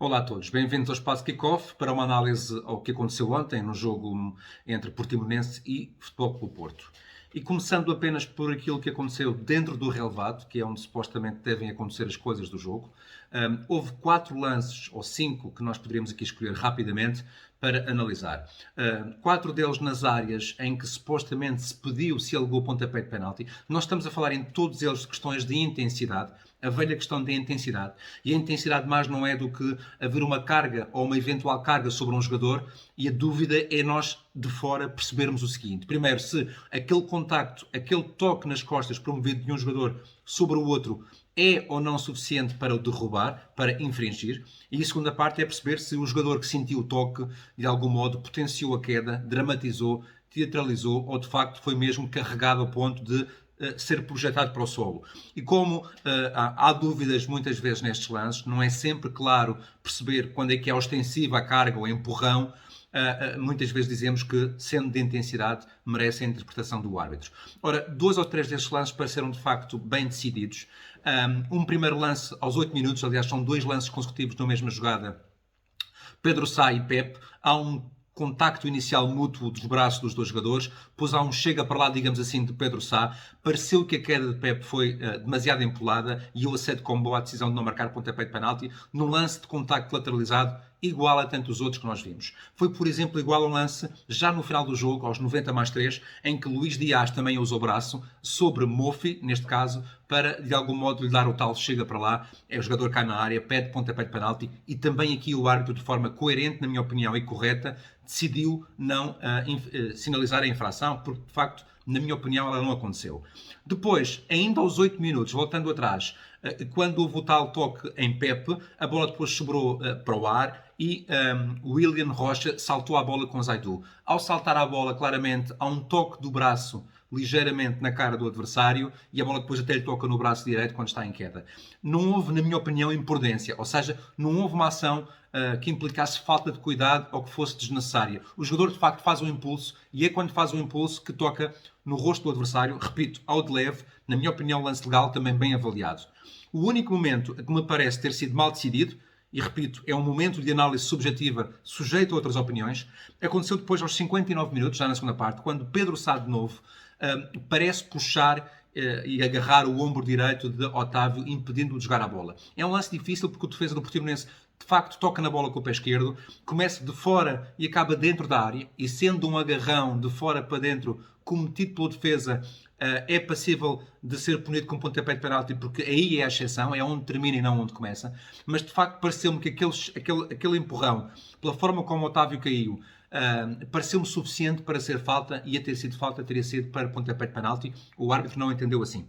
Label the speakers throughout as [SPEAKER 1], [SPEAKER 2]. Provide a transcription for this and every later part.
[SPEAKER 1] Olá a todos, bem-vindos ao Espaço Kickoff para uma análise ao que aconteceu ontem no jogo entre Portimonense e Futebol Clube Porto. E começando apenas por aquilo que aconteceu dentro do relevado, que é onde supostamente devem acontecer as coisas do jogo, houve 4 lances, ou 5, que nós poderíamos aqui escolher rapidamente para analisar. 4 deles nas áreas em que supostamente se pediu, se alegou pontapé de penalti. Nós estamos a falar em todos eles de questões de intensidade, a velha questão da intensidade. E a intensidade mais não é do que haver uma carga ou uma eventual carga sobre um jogador, e a dúvida é nós de fora percebermos o seguinte. Primeiro, se aquele contacto, aquele toque nas costas promovido de um jogador sobre o outro é ou não suficiente para o derrubar, para infringir. E a segunda parte é perceber se o jogador que sentiu o toque, de algum modo, potenciou a queda, dramatizou, teatralizou ou de facto foi mesmo carregado ao ponto de ser projetado para o solo. E como há dúvidas muitas vezes nestes lances, não é sempre claro perceber quando é que é ostensiva a carga ou empurrão, muitas vezes dizemos que, sendo de intensidade, merece a interpretação do árbitro. Ora, 2 ou 3 destes lances pareceram de facto bem decididos. Um primeiro lance aos 8 minutos, aliás, são 2 lances consecutivos na mesma jogada. Pedro Sá e Pepe, há um contacto inicial mútuo dos braços dos dois jogadores, depois há um chega para lá, digamos assim, de Pedro Sá. Pareceu que a queda de Pepe foi demasiado empolada e eu aceito como boa a decisão de não marcar pontapé de penalti num lance de contacto lateralizado igual a tantos outros que nós vimos. Foi, por exemplo, igual a um lance já no final do jogo, aos 90+3, em que Luís Dias também usa o braço sobre Mofi, neste caso, para de algum modo lhe dar o tal chega para lá, o jogador cai na área, pede pontapé de penalti e também aqui o árbitro, de forma coerente, na minha opinião, e correta, decidiu não sinalizar a infração, porque de facto, na minha opinião, ela não aconteceu. Depois, ainda aos 8 minutos, voltando atrás, quando houve o tal toque em Pepe, a bola depois sobrou para o ar e William Rocha saltou a bola com Zaidu. Ao saltar a bola, claramente, há um toque do braço ligeiramente na cara do adversário e a bola depois até lhe toca no braço direito quando está em queda. Não houve, na minha opinião, imprudência, ou seja, não houve uma ação que implicasse falta de cuidado ou que fosse desnecessária. O jogador, de facto, faz um impulso e é quando faz o impulso que toca no rosto do adversário, repito, ao de leve, na minha opinião, lance legal também bem avaliado. O único momento que me parece ter sido mal decidido, e repito, é um momento de análise subjetiva sujeito a outras opiniões, aconteceu depois aos 59 minutos, já na segunda parte, quando Pedro Sá de novo parece puxar e agarrar o ombro direito de Otávio, impedindo-o de jogar a bola. É um lance difícil porque o defesa do Portimonense de facto toca na bola com o pé esquerdo, começa de fora e acaba dentro da área, e sendo um agarrão de fora para dentro cometido pelo defesa, é passível de ser punido com pontapé de penalti, porque aí é a exceção, é onde termina e não onde começa. Mas de facto pareceu-me que aquele empurrão, pela forma como o Otávio caiu, pareceu-me suficiente para ser falta, e a ter sido falta teria sido para pontapé de penalti. O árbitro não entendeu assim.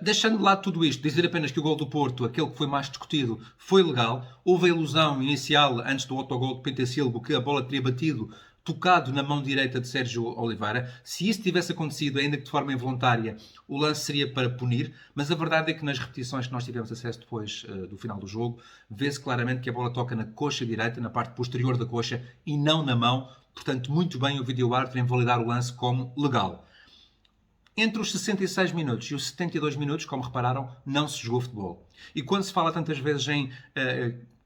[SPEAKER 1] Deixando de lado tudo isto, dizer apenas que o gol do Porto, aquele que foi mais discutido, foi legal. Houve a ilusão inicial, antes do autogol de Pintasilgo, que a bola teria batido, tocado na mão direita de Sérgio Oliveira. Se isso tivesse acontecido, ainda que de forma involuntária, o lance seria para punir, mas a verdade é que nas repetições que nós tivemos acesso depois do final do jogo, vê-se claramente que a bola toca na coxa direita, na parte posterior da coxa, e não na mão. Portanto, muito bem o vídeo-árbitro em validar o lance como legal. Entre os 66 minutos e os 72 minutos, como repararam, não se jogou futebol. E quando se fala tantas vezes em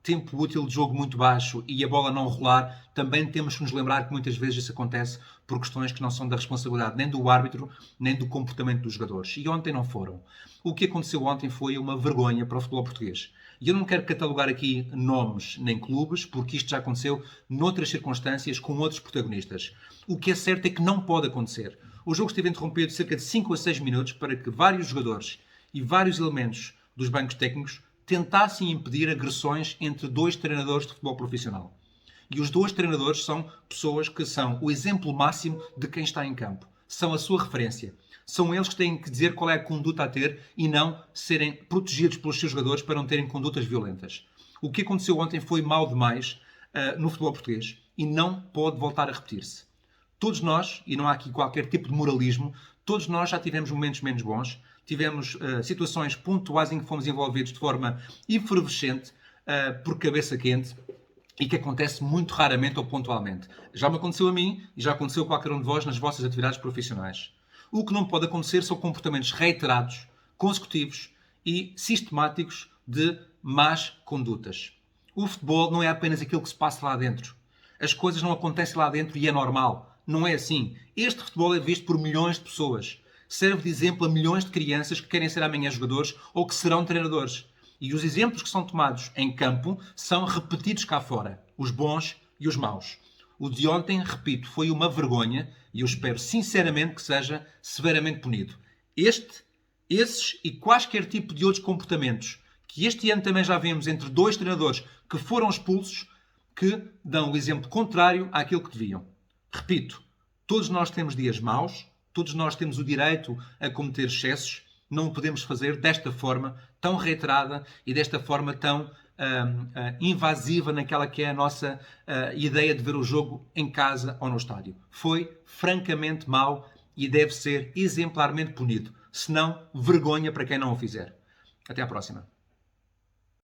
[SPEAKER 1] tempo útil de jogo muito baixo e a bola não rolar, também temos que nos lembrar que muitas vezes isso acontece por questões que não são da responsabilidade nem do árbitro, nem do comportamento dos jogadores. E ontem não foram. O que aconteceu ontem foi uma vergonha para o futebol português. E eu não quero catalogar aqui nomes nem clubes, porque isto já aconteceu noutras circunstâncias com outros protagonistas. O que é certo é que não pode acontecer. O jogo esteve interrompido cerca de 5 a 6 minutos para que vários jogadores e vários elementos dos bancos técnicos tentassem impedir agressões entre 2 treinadores de futebol profissional. E os 2 treinadores são pessoas que são o exemplo máximo de quem está em campo. São a sua referência. São eles que têm que dizer qual é a conduta a ter e não serem protegidos pelos seus jogadores para não terem condutas violentas. O que aconteceu ontem foi mal demais no futebol português e não pode voltar a repetir-se. Todos nós, e não há aqui qualquer tipo de moralismo, todos nós já tivemos momentos menos bons, tivemos situações pontuais em que fomos envolvidos de forma efervescente, por cabeça quente, e que acontece muito raramente ou pontualmente. Já me aconteceu a mim e já aconteceu a qualquer um de vós nas vossas atividades profissionais. O que não pode acontecer são comportamentos reiterados, consecutivos e sistemáticos de más condutas. O futebol não é apenas aquilo que se passa lá dentro. As coisas não acontecem lá dentro e é normal. Não é assim. Este futebol é visto por milhões de pessoas. Serve de exemplo a milhões de crianças que querem ser amanhã jogadores ou que serão treinadores. E os exemplos que são tomados em campo são repetidos cá fora. Os bons e os maus. O de ontem, repito, foi uma vergonha e eu espero sinceramente que seja severamente punido. Esses e quaisquer tipo de outros comportamentos que este ano também já vimos entre dois treinadores que foram expulsos, que dão o exemplo contrário àquilo que deviam. Repito, todos nós temos dias maus, todos nós temos o direito a cometer excessos, não o podemos fazer desta forma tão reiterada e desta forma tão invasiva naquela que é a nossa ideia de ver o jogo em casa ou no estádio. Foi francamente mau e deve ser exemplarmente punido. Se não, vergonha para quem não o fizer. Até à próxima.